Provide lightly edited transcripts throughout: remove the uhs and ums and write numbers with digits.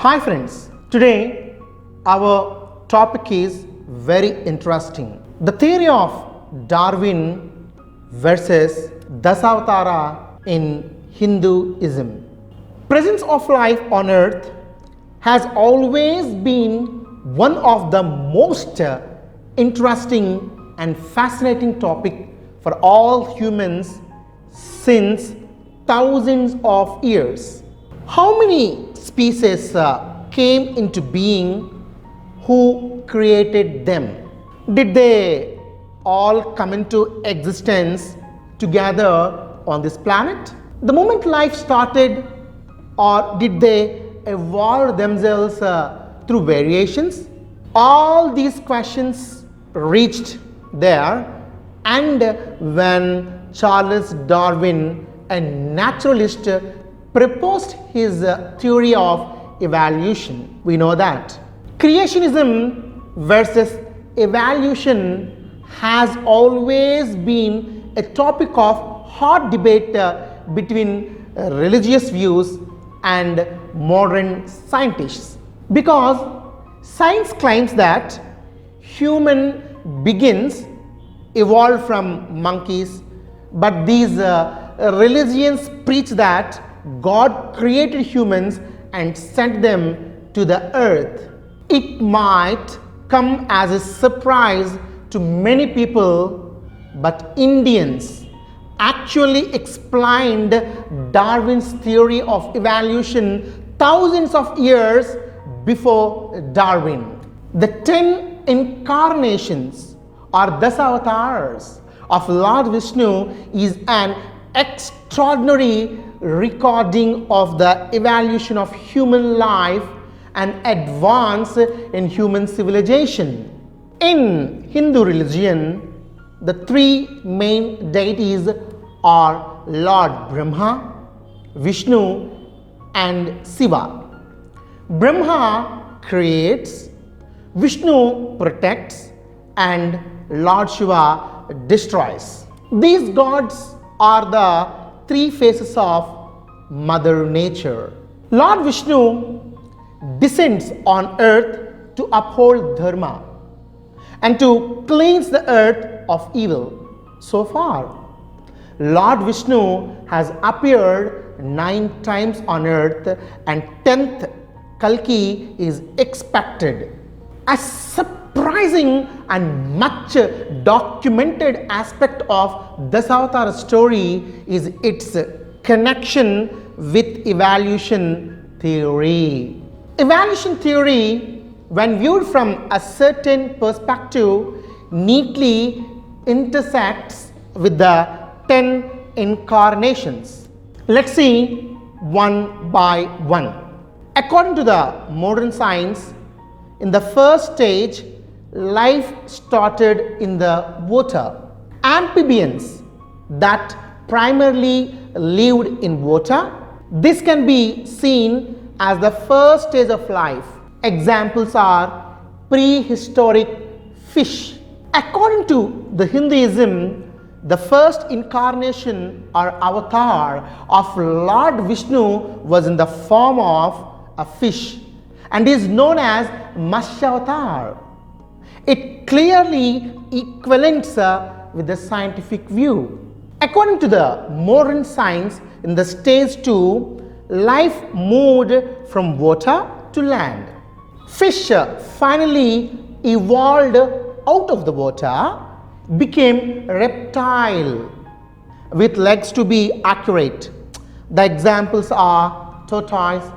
Hi friends, today our topic is very interesting. The theory of Darwin versus Dasa Avatars in Hinduism. Presence of life on earth has always been one of the most interesting and fascinating topic for all humans since thousands of years. How many species came into being? Who created them? Did they all come into existence together on this planet the moment life started, or did they evolve themselves through variations? All these questions reached there, and when Charles Darwin, a naturalist, proposed his theory of evolution. We know that creationism versus evolution has always been a topic of hot debate between religious views and modern scientists, because science claims that human beings evolved from monkeys, but these religions preach that God created humans and sent them to the earth. It might come as a surprise to many people, but Indians actually explained Darwin's theory of evolution thousands of years before Darwin. The 10 incarnations or Dasa Avatars of Lord Vishnu is an extraordinary recording of the evolution of human life and advance in human civilization. In Hindu religion, the three main deities are Lord Brahma, Vishnu and Shiva. Brahma creates, Vishnu protects, and Lord Shiva destroys. These gods are the three faces of Mother Nature. Lord Vishnu descends on earth to uphold dharma and to cleanse the earth of evil. So far, Lord Vishnu has appeared 9 times on earth, and 10th Kalki is expected. A surprising and much documented aspect of Dasa Avatars story is its connection with evolution theory. Evolution theory, when viewed from a certain perspective, neatly intersects with the 10 incarnations. Let's see one by one. According to the modern science, in the first stage, life started in the water. Amphibians that primarily lived in water. This can be seen as the first stage of life. Examples are prehistoric fish. According to the Hinduism, the first incarnation or avatar of Lord Vishnu was in the form of a fish and is known as Matsya. It clearly equivalents with the scientific view. According to the modern science, in the stage 2, life moved from water to land. Fish finally evolved out of the water, became reptile with legs to be accurate. The examples are tortoise,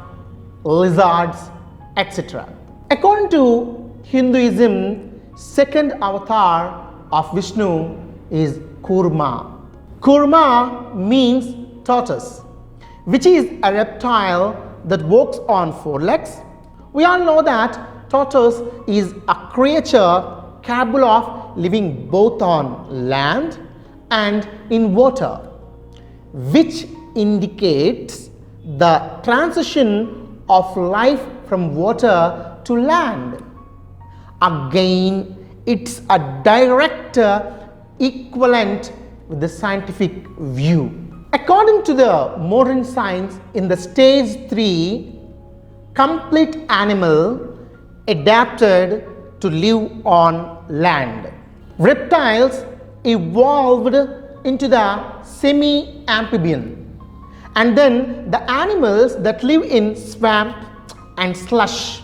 lizards, etc. According to Hinduism, second avatar of Vishnu is Kurma. Kurma means tortoise, which is a reptile that walks on 4 legs. We all know that tortoise is a creature capable of living both on land and in water, which indicates the transition of life from water to land. Again, it's a direct equivalent with the scientific view. According to the modern science, in the stage 3, complete animal adapted to live on land. Reptiles evolved into the semi-amphibian, and then the animals that live in swamp and slush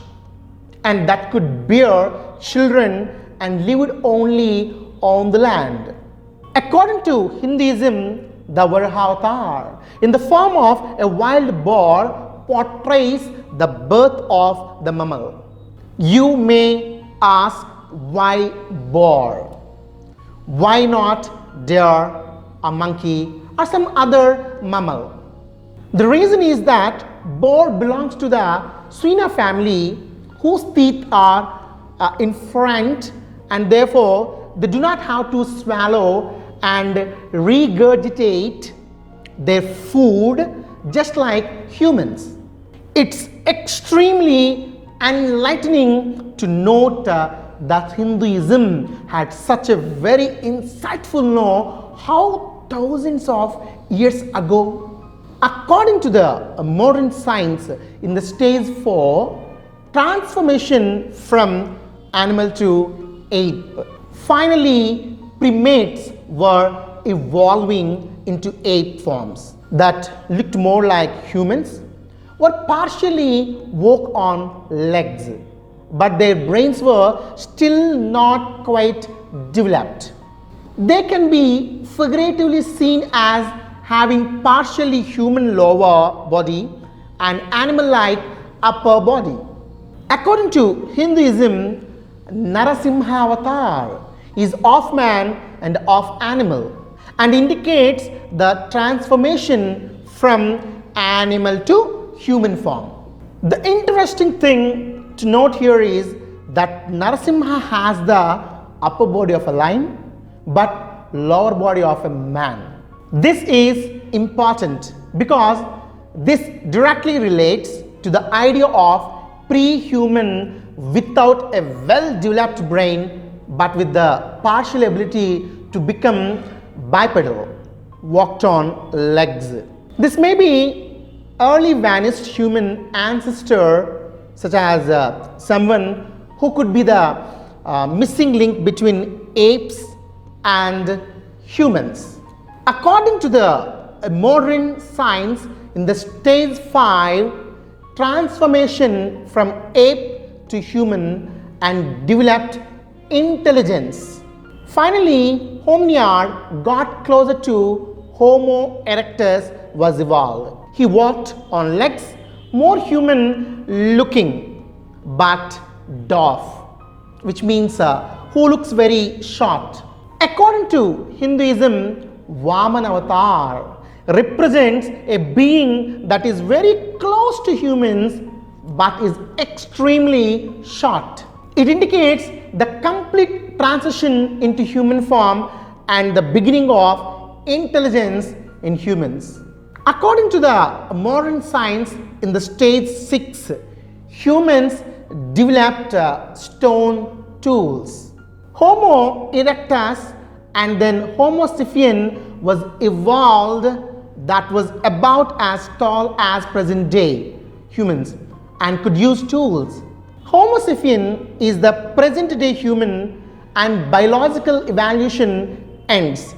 and that could bear children and lived only on the land. According to Hinduism, the Varavatar in the form of a wild boar portrays the birth of the mammal. You may ask, why boar? Why not deer, a monkey, or some other mammal? The reason is that boar belongs to the suina family, whose teeth are in front, and therefore they do not have to swallow and regurgitate their food just like humans. It's extremely enlightening to note that Hinduism had such a very insightful know how thousands of years ago. According to the modern science, in the stage 4, transformation from animal to ape. Finally, primates were evolving into ape forms that looked more like humans, were partially walk on legs, but their brains were still not quite developed. They can be figuratively seen as having partially human lower body and animal-like upper body. According to Hinduism, Narasimha Avatar is of man and of animal and indicates the transformation from animal to human form. The interesting thing to note here is that Narasimha has the upper body of a lion but lower body of a man. This is important because this directly relates to the idea of pre-human without a well-developed brain but with the partial ability to become bipedal, walked on legs. This may be early vanished human ancestor, such as someone who could be the missing link between apes and humans. According to the modern science, in the stage 5, transformation from ape to human and developed intelligence. Finally, hominiad got closer to Homo erectus was evolved. He walked on legs, more human looking but dwarf, which means who looks very short. According to Hinduism, Vaman Avatar represents a being that is very close to humans but is extremely short. It indicates the complete transition into human form and the beginning of intelligence in humans. According to the modern science, in the stage 6, humans developed stone tools. Homo erectus and then Homo sapien was evolved that was about as tall as present day humans and could use tools. Homo sapien is the present day human and biological evolution ends,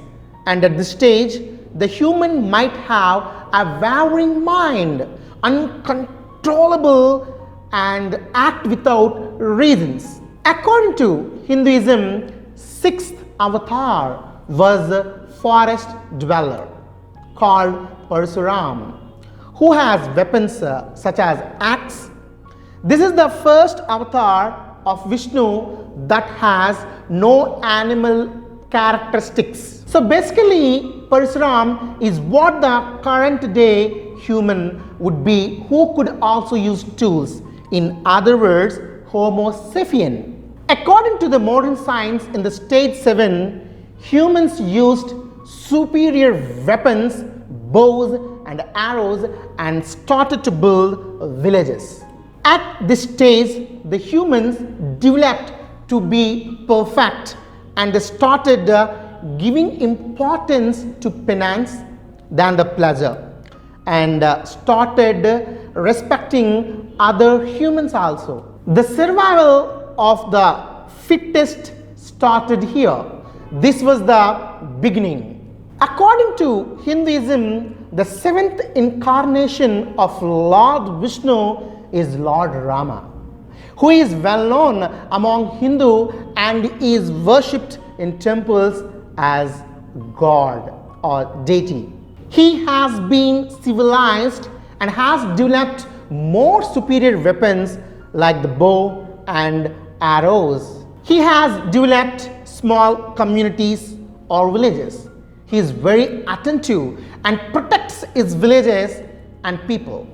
and at this stage the human might have a wavering mind, uncontrollable and act without reasons. According to Hinduism, 6th avatar was a forest dweller called Parasuram, who has weapons such as axe. This is the first avatar of Vishnu that has no animal characteristics. So basically, Parasuram is what the current day human would be, who could also use tools. In other words, Homo sapien. According to the modern science, in the stage 7, humans used superior weapons, bows and arrows, and started to build villages. At this stage, the humans developed to be perfect and they started giving importance to penance than the pleasure. and started respecting other humans also. The survival of the fittest started here. This was the beginning. According to Hinduism, the seventh incarnation of Lord Vishnu is Lord Rama, who is well known among Hindu and is worshipped in temples as God or deity. He has been civilized and has developed more superior weapons like the bow and arrows. He has developed small communities or villages. He is very attentive and protects his villages and people.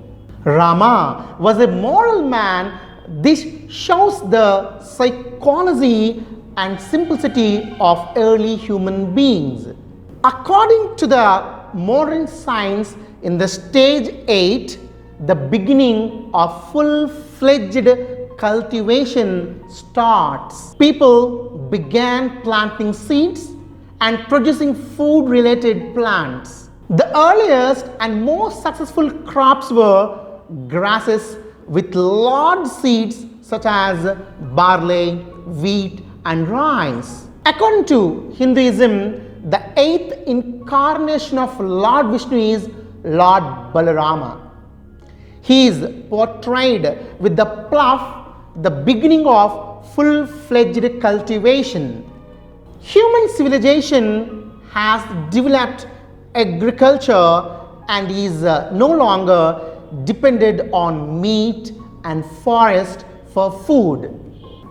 Rama was a moral man. This shows the psychology and simplicity of early human beings. According to the modern science, in the stage 8, the beginning of full-fledged cultivation starts. People began planting seeds and producing food-related plants. The earliest and most successful crops were grasses with large seeds such as barley, wheat, and rice. According to Hinduism, the eighth incarnation of Lord Vishnu is Lord Balarama. He is portrayed with the plough, the beginning of full-fledged cultivation. Human civilization has developed agriculture and is no longer dependent on meat and forest for food.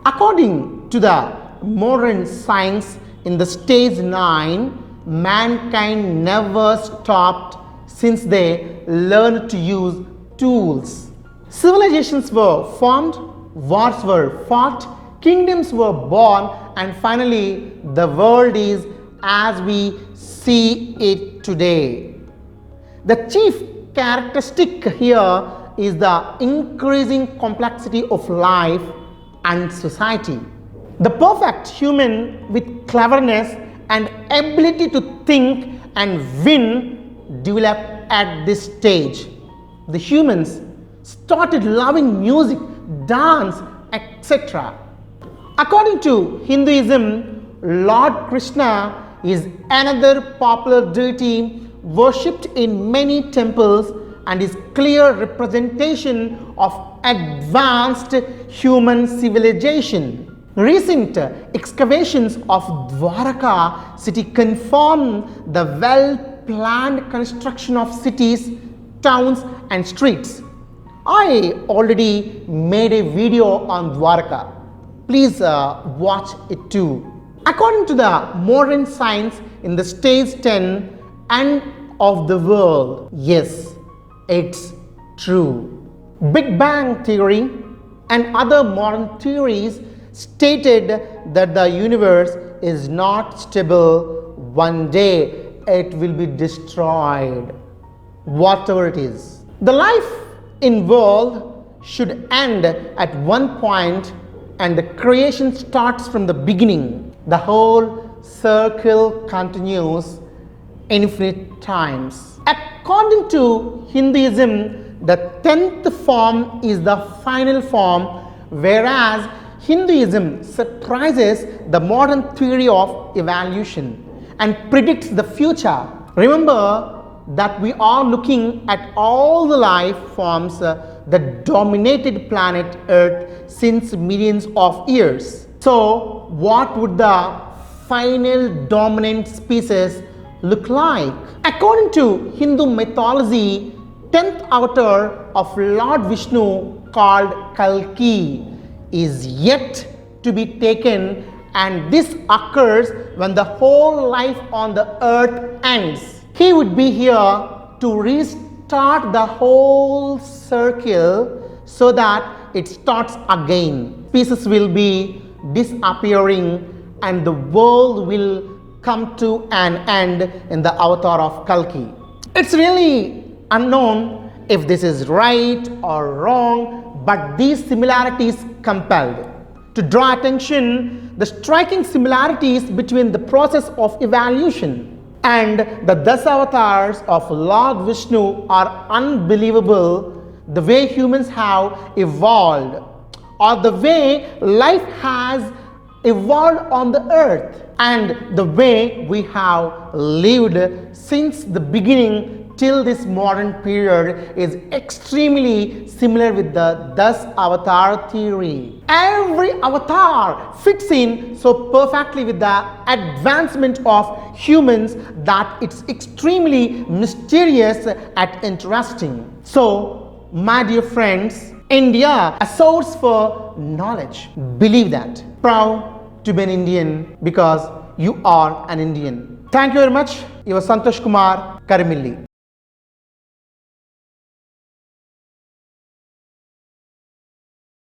According to the modern science, in the stage 9, mankind never stopped since they learned to use tools. Civilizations were formed, wars were fought, kingdoms were born, and finally the world is as we see it today. The chief characteristic here is the increasing complexity of life and society. The perfect human with cleverness and ability to think and win developed at this stage. The humans started loving music, dance, etc. According to Hinduism, Lord Krishna is another popular deity worshipped in many temples and is clear representation of advanced human civilization. Recent excavations of Dwaraka city confirm the well-planned construction of cities, towns, and streets. I already made a video on Dwaraka. Please watch it too. According to the modern science, in the stage 10, end of the world. Yes, it's true. Big Bang theory and other modern theories stated that the universe is not stable. One day it will be destroyed, whatever it is. The life in world should end at one point, and the creation starts from the beginning. The whole circle continues infinite times. According to Hinduism, the 10th form is the final form, whereas Hinduism surprises the modern theory of evolution and predicts the future. Remember that we are looking at all the life forms that dominated planet Earth since millions of years. So what would the final dominant species look like? According to Hindu mythology, 10th avatar of Lord Vishnu, called Kalki, is yet to be taken, and this occurs when the whole life on the earth ends. He would be here to restart the whole circle so that it starts again. Species will be disappearing and the world will come to an end in the avatar of Kalki. It's really unknown if this is right or wrong, but these similarities compelled. To draw attention, the striking similarities between the process of evolution. And the Dasa Avatars of Lord Vishnu are unbelievable. The way humans have evolved, or the way life has evolved on the earth, and the way we have lived since the beginning till this modern period is extremely similar with the Dasa Avatar theory. Every avatar fits in so perfectly with the advancement of humans that it's extremely mysterious and interesting. So, my dear friends, India, a source for knowledge. Believe that. Proud to be an Indian because you are an Indian. Thank you very much. Your Santosh Kumar, Karimilli.